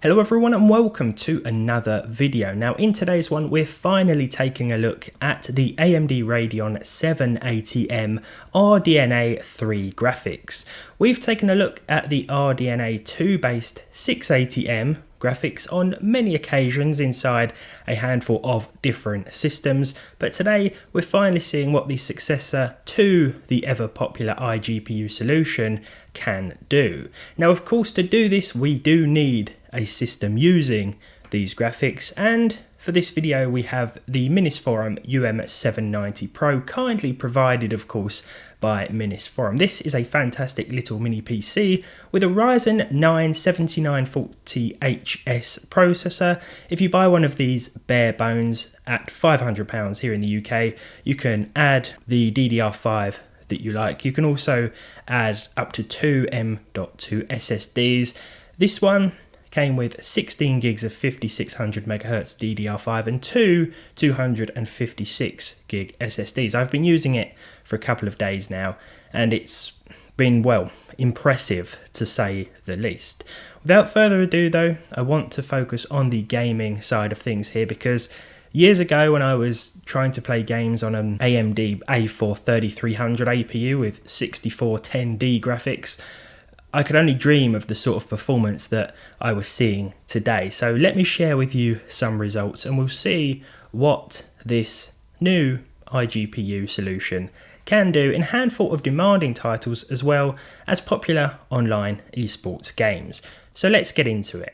Hello everyone and welcome to another video. Now in today's one we're finally taking a look at the AMD Radeon 780M RDNA 3 graphics. We've taken a look at the RDNA 2 based 680M graphics on many occasions inside a handful of different systems, but today we're finally seeing what the successor to the ever popular iGPU solution can do. Now of course, to do this we do need a system using these graphics, and for this video we have the Minisforum UM790 Pro, kindly provided of course by Minisforum. This is a fantastic little mini PC with a Ryzen 9 7940HS processor. If you buy one of these bare bones at £500 here in the UK, you can add the DDR5 that you like. You can also add up to two M.2 SSDs. This one came with 16 gigs of 5600 MHz DDR5 and two 256 gig SSDs. I've been using it for a couple of days now and it's been, well, impressive to say the least. Without further ado though, I want to focus on the gaming side of things here, because years ago when I was trying to play games on an AMD A4 3300 APU with 6410D graphics, I could only dream of the sort of performance that I was seeing today. So let me share with you some results and we'll see what this new iGPU solution can do in a handful of demanding titles as well as popular online esports games. So let's get into it.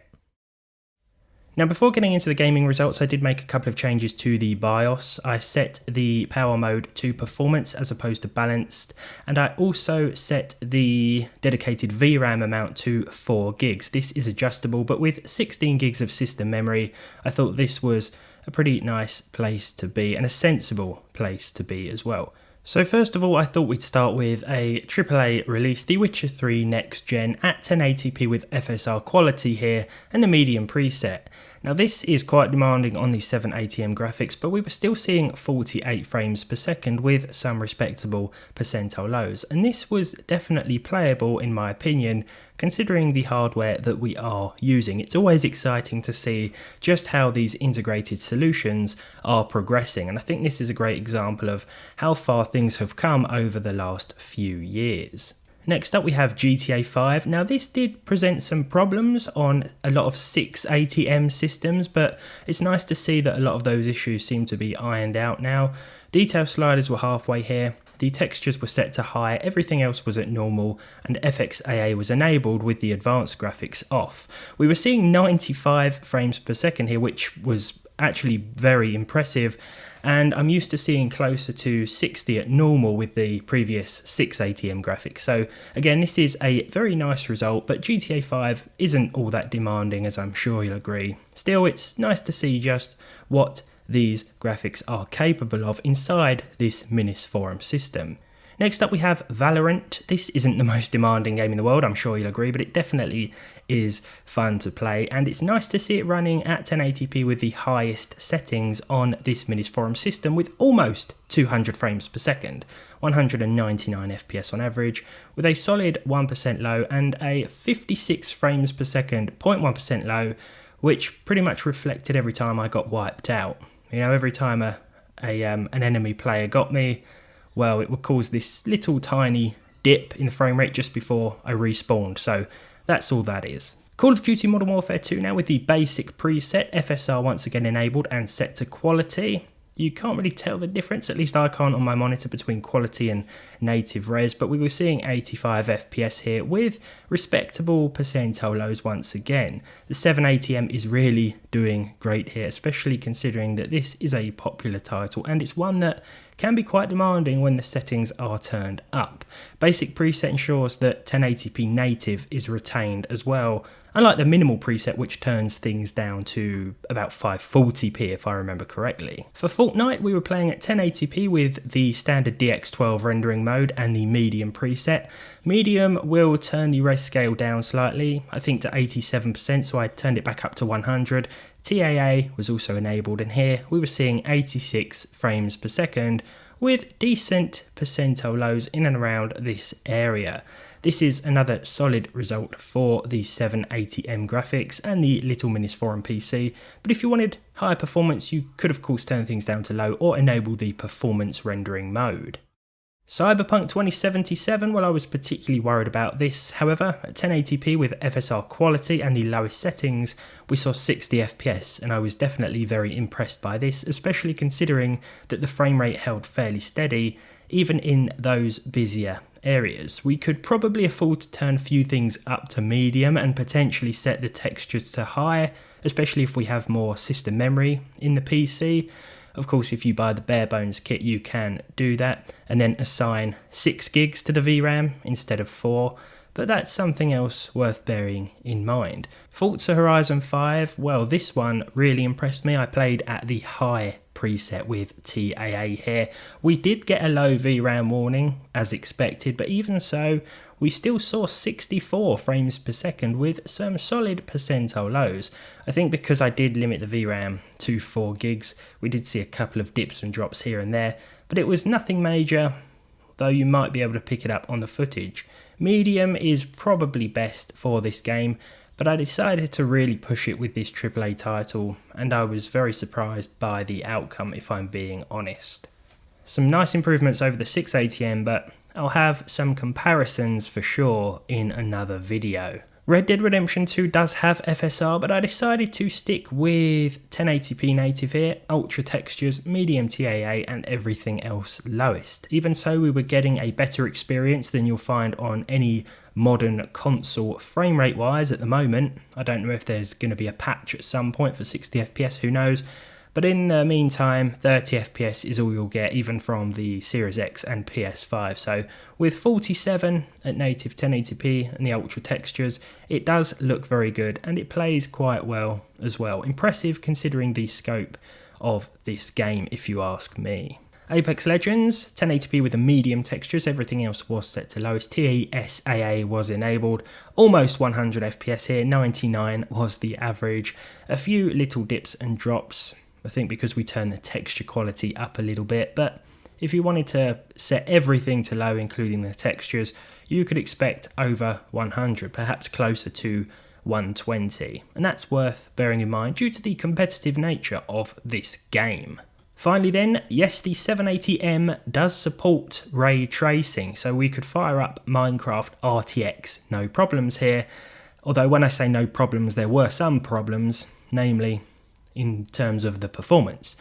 Now before getting into the gaming results, I did make a couple of changes to the BIOS. I set the power mode to performance as opposed to balanced, and I also set the dedicated VRAM amount to 4 gigs. This is adjustable, but with 16 gigs of system memory, I thought this was a pretty nice place to be and a sensible place to be as well. So first of all, I thought we'd start with a AAA release, The Witcher 3 Next Gen at 1080p with FSR quality here and the medium preset. Now this is quite demanding on the 780M graphics, but we were still seeing 48 frames per second with some respectable percentile lows, and this was definitely playable in my opinion, considering the hardware that we are using. It's always exciting to see just how these integrated solutions are progressing, and I think this is a great example of how far things have come over the last few years. Next up we have GTA 5. Now this did present some problems on a lot of 680M systems, but it's nice to see that a lot of those issues seem to be ironed out now. Detail sliders were halfway here, the textures were set to high, everything else was at normal, and FXAA was enabled with the advanced graphics off. We were seeing 95 frames per second here, which was actually very impressive, and I'm used to seeing closer to 60 at normal with the previous 680M graphics. So again, this is a very nice result, but GTA 5 isn't all that demanding, as I'm sure you'll agree. Still, it's nice to see just what these graphics are capable of inside this Minisforum system. Next up we have Valorant. This isn't the most demanding game in the world, I'm sure you'll agree, but it definitely is fun to play, and it's nice to see it running at 1080p with the highest settings on this Minisforum system with almost 200 frames per second, 199 FPS on average, with a solid 1% low and a 56 frames per second 0.1% low, which pretty much reflected every time I got wiped out. You know, every time an enemy player got me, well, it would cause this little tiny dip in the frame rate just before I respawned, so that's all that is. Call of Duty Modern Warfare 2 now with the basic preset, FSR once again enabled and set to quality. You can't really tell the difference, at least I can't on my monitor, between quality and native res, but we were seeing 85 FPS here with respectable percentile lows once again. The 780M is really doing great here, especially considering that this is a popular title and it's one that can be quite demanding when the settings are turned up. Basic preset ensures that 1080p native is retained as well, unlike the minimal preset which turns things down to about 540p if I remember correctly. For Fortnite we were playing at 1080p with the standard DX12 rendering mode and the medium preset. Medium will turn the res scale down slightly, I think to 87%, so I turned it back up to 100. TAA was also enabled, and here we were seeing 86 frames per second with decent percentile lows in and around this area. this is another solid result for the 780M graphics and the little Minisforum PC, but if you wanted higher performance, you could of course turn things down to low or enable the performance rendering mode. Cyberpunk 2077, well, I was particularly worried about this. However, at 1080p with FSR quality and the lowest settings, we saw 60 FPS, and I was definitely very impressed by this, especially considering that the frame rate held fairly steady, even in those busier areas. We could probably afford to turn a few things up to medium and potentially set the textures to high, especially if we have more system memory in the PC. Of course, if you buy the bare bones kit, you can do that and then assign 6 gigs to the VRAM instead of 4, but that's something else worth bearing in mind. Forza Horizon 5, well, this one really impressed me. I played at the high preset with TAA here. We did get a low VRAM warning as expected, but even so, we still saw 64 frames per second with some solid percentile lows. I think because I did limit the VRAM to 4 gigs, we did see a couple of dips and drops here and there, but it was nothing major, though you might be able to pick it up on the footage. Medium is probably best for this game, but I decided to really push it with this AAA title, and I was very surprised by the outcome, if I'm being honest. Some nice improvements over the 680M, but I'll have some comparisons for sure in another video. Red Dead Redemption 2 does have FSR, but I decided to stick with 1080p native here, ultra textures, medium TAA, and everything else lowest. Even so, we were getting a better experience than you'll find on any modern console frame rate wise at the moment. I don't know if there's going to be a patch at some point for 60 FPS, who knows. But in the meantime, 30 FPS is all you'll get, even from the Series X and PS5. So with 47 at native 1080p and the ultra textures, it does look very good and it plays quite well as well. Impressive considering the scope of this game, if you ask me. Apex Legends, 1080p with the medium textures, everything else was set to lowest. TSAA was enabled, almost 100 FPS here, 99 was the average. A few little dips and drops, I think because we turned the texture quality up a little bit, but if you wanted to set everything to low, including the textures, you could expect over 100, perhaps closer to 120. And that's worth bearing in mind due to the competitive nature of this game. Finally then, yes, the 780M does support ray tracing, so we could fire up Minecraft RTX, no problems here. Although when I say no problems, there were some problems, namely in terms of the performance.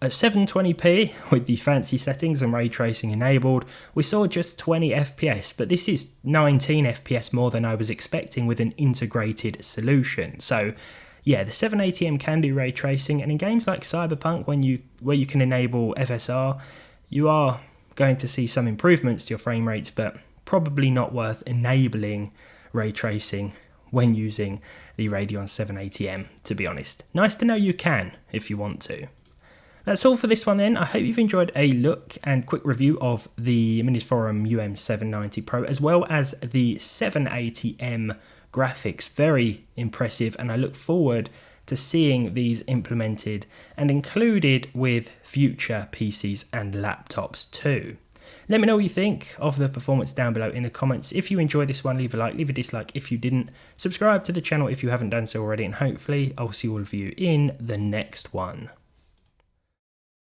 At 720p, with the fancy settings and ray tracing enabled, we saw just 20 FPS, but this is 19 FPS more than I was expecting with an integrated solution. So yeah, the 780M can do ray tracing, and in games like Cyberpunk, where you can enable FSR, you are going to see some improvements to your frame rates, but probably not worth enabling ray tracing when using the Radeon 780M, to be honest. Nice to know you can, if you want to. That's all for this one then. I hope you've enjoyed a look and quick review of the Minisforum UM790 Pro, as well as the 780M graphics. Very impressive, and I look forward to seeing these implemented and included with future PCs and laptops too. Let me know what you think of the performance down below in the comments. If you enjoyed this one, leave a like, leave a dislike if you didn't. Subscribe to the channel if you haven't done so already, and hopefully I'll see all of you in the next one.